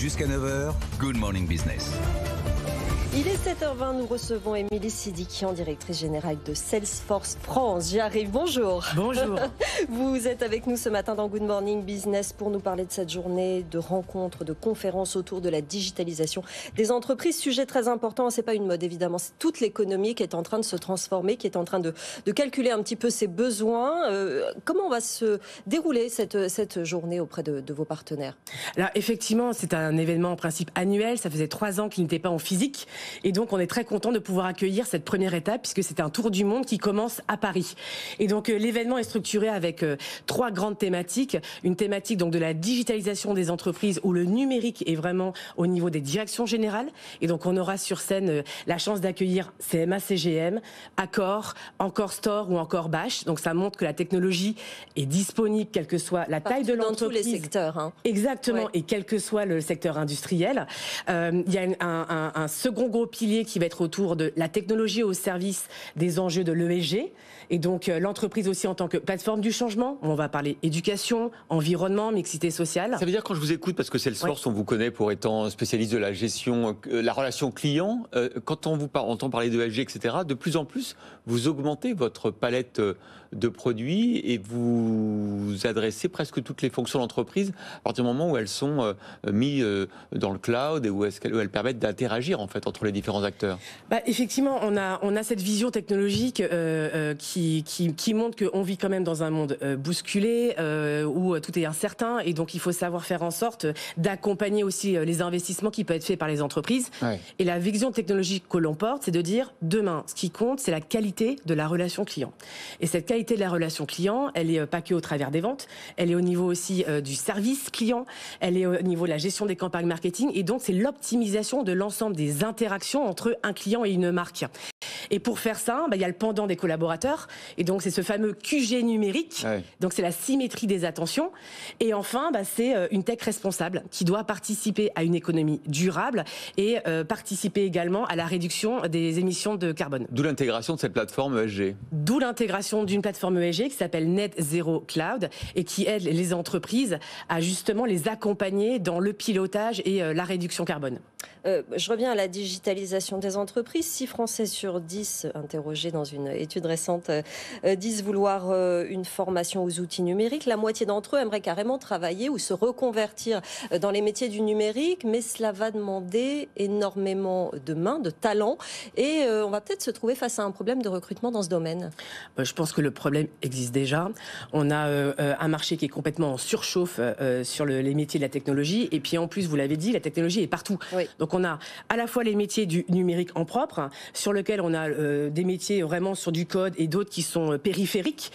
Jusqu'à 9h, Good Morning Business. Il est 7h20, nous recevons Émilie Sidikian, directrice générale de Salesforce France. J'y arrive, bonjour. Bonjour. Vous êtes avec nous ce matin dans Good Morning Business pour nous parler de cette journée de rencontres, de conférences autour de la digitalisation des entreprises. Sujet très important, c'est pas une mode évidemment, c'est toute l'économie qui est en train de se transformer, qui est en train de calculer un petit peu ses besoins. Comment va se dérouler cette journée auprès de vos partenaires? Alors effectivement, c'est un événement en principe annuel, ça faisait 3 ans qu'il n'était pas en physique. Et donc, on est très content de pouvoir accueillir cette première étape puisque c'est un tour du monde qui commence à Paris. Et donc, l'événement est structuré avec 3 grandes thématiques. Une thématique donc de la digitalisation des entreprises où le numérique est vraiment au niveau des directions générales. Et donc, on aura sur scène la chance d'accueillir CMA, CGM, Accor, Encore Store ou encore Bash. Donc, ça montre que la technologie est disponible quelle que soit la taille de l'entreprise. Dans tous les secteurs. Hein. Exactement. Ouais. Et quel que soit le secteur industriel. Il y a un second gros pilier qui va être autour de la technologie au service des enjeux de l'ESG. Et donc, l'entreprise aussi en tant que plateforme du changement. On va parler éducation, environnement, mixité sociale. Ça veut dire quand je vous écoute, parce que Salesforce, on vous connaît pour étant spécialiste de la gestion, la relation client, quand on vous entend parler de ESG, etc., de plus en plus, vous augmentez votre palette de produits et vous adressez presque toutes les fonctions d'entreprise à partir du moment où elles sont mises dans le cloud et où elles permettent d'interagir en fait entre les différents acteurs. Effectivement, on a cette vision technologique qui montre qu'on vit quand même dans un monde bousculé où tout est incertain et donc il faut savoir faire en sorte d'accompagner aussi les investissements qui peuvent être faits par les entreprises. Ouais. Et la vision technologique que l'on porte, c'est de dire demain, ce qui compte, c'est la qualité de la relation client. Et cette qualité de la relation client, elle est pas que au travers des ventes, elle est au niveau aussi du service client, elle est au niveau de la gestion des campagnes marketing et donc c'est l'optimisation de l'ensemble des interactions entre un client et une marque. Et pour faire ça, il y a le pendant des collaborateurs. Et donc, c'est ce fameux QG numérique. Ouais. Donc, c'est la symétrie des attentions. Et enfin, c'est une tech responsable qui doit participer à une économie durable et participer également à la réduction des émissions de carbone. D'où l'intégration de cette plateforme ESG. D'où l'intégration d'une plateforme ESG qui s'appelle Net Zero Cloud et qui aide les entreprises à justement les accompagner dans le pilotage et la réduction carbone. Je reviens à la digitalisation des entreprises. 6 Français sur 10 interrogés dans une étude récente disent vouloir une formation aux outils numériques. La moitié d'entre eux aimeraient carrément travailler ou se reconvertir dans les métiers du numérique, mais cela va demander énormément de mains, de talents, et on va peut-être se trouver face à un problème de recrutement dans ce domaine. Je pense que le problème existe déjà. On a un marché qui est complètement en surchauffe sur les métiers de la technologie, et puis en plus, vous l'avez dit, la technologie est partout. Oui. Donc on a à la fois les métiers du numérique en propre, sur lequel on a des métiers vraiment sur du code et d'autres qui sont périphériques,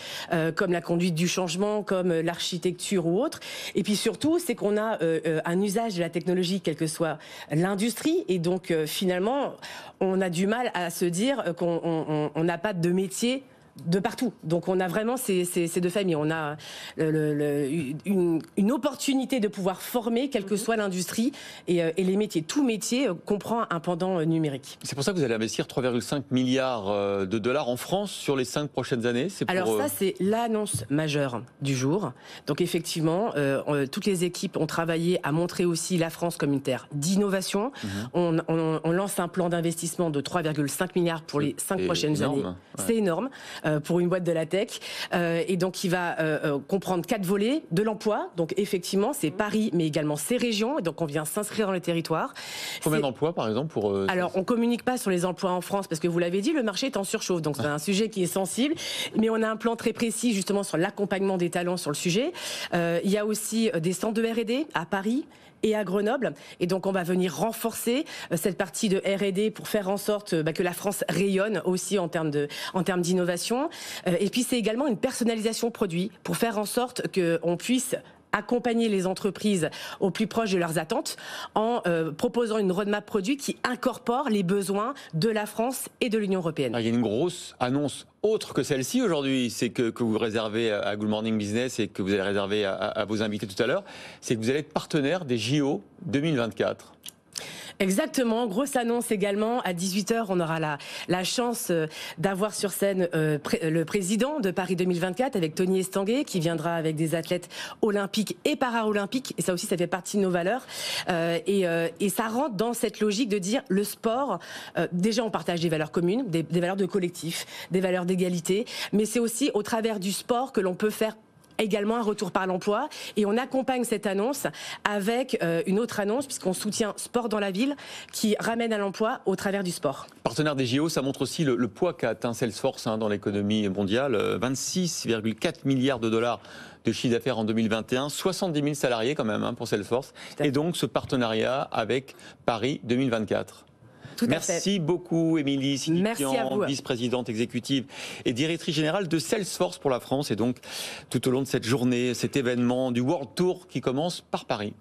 comme la conduite du changement, comme l'architecture ou autre. Et puis surtout, c'est qu'on a un usage de la technologie, quelle que soit l'industrie. Et donc finalement, on a du mal à se dire qu'on n'a pas de métier de partout. Donc on a vraiment ces 2 familles. On a une opportunité de pouvoir former, quelle que soit l'industrie et les métiers. Tout métier comprend un pendant numérique. C'est pour ça que vous allez investir 3,5 milliards de dollars en France sur les 5 prochaines années. Alors ça, c'est l'annonce majeure du jour. Donc effectivement, toutes les équipes ont travaillé à montrer aussi la France comme une terre d'innovation. On lance un plan d'investissement de 3,5 milliards pour les 5 prochaines années. Ouais. C'est énorme. Pour une boîte de la tech, et donc il va comprendre 4 volets de l'emploi. Donc effectivement, c'est Paris, mais également ces régions. Et donc on vient s'inscrire dans les territoires. Combien d'emplois, par exemple pour Alors on communique pas sur les emplois en France parce que vous l'avez dit, le marché est en surchauffe. Donc c'est un sujet qui est sensible, mais on a un plan très précis justement sur l'accompagnement des talents sur le sujet. Il y a aussi des centres de R&D à Paris et à Grenoble. Et donc, on va venir renforcer cette partie de R&D pour faire en sorte que la France rayonne aussi en termes d'innovation. Et puis, c'est également une personnalisation produit pour faire en sorte qu'on puisse accompagner les entreprises au plus proche de leurs attentes en proposant une roadmap produit qui incorpore les besoins de la France et de l'Union européenne. Alors, il y a une grosse annonce autre que celle-ci aujourd'hui, c'est que vous réservez à Good Morning Business et que vous allez réserver à vos invités tout à l'heure, c'est que vous allez être partenaire des JO 2024. Exactement, grosse annonce également. À 18h, on aura la chance d'avoir sur scène le président de Paris 2024 avec Tony Estanguet, qui viendra avec des athlètes olympiques et para-olympiques. Et ça aussi, ça fait partie de nos valeurs. Et ça rentre dans cette logique de dire le sport, déjà on partage des valeurs communes, des valeurs de collectif, des valeurs d'égalité, mais c'est aussi au travers du sport que l'on peut faire également un retour par l'emploi, et on accompagne cette annonce avec une autre annonce puisqu'on soutient Sport dans la ville qui ramène à l'emploi au travers du sport. Partenaire des JO, ça montre aussi le poids qu'a atteint Salesforce dans l'économie mondiale, 26,4 milliards de dollars de chiffre d'affaires en 2021, 70 000 salariés quand même pour Salesforce, et donc ce partenariat avec Paris 2024. Merci beaucoup, Émilie Signifiant, vice-présidente exécutive et directrice générale de Salesforce pour la France. Et donc, tout au long de cette journée, cet événement du World Tour qui commence par Paris.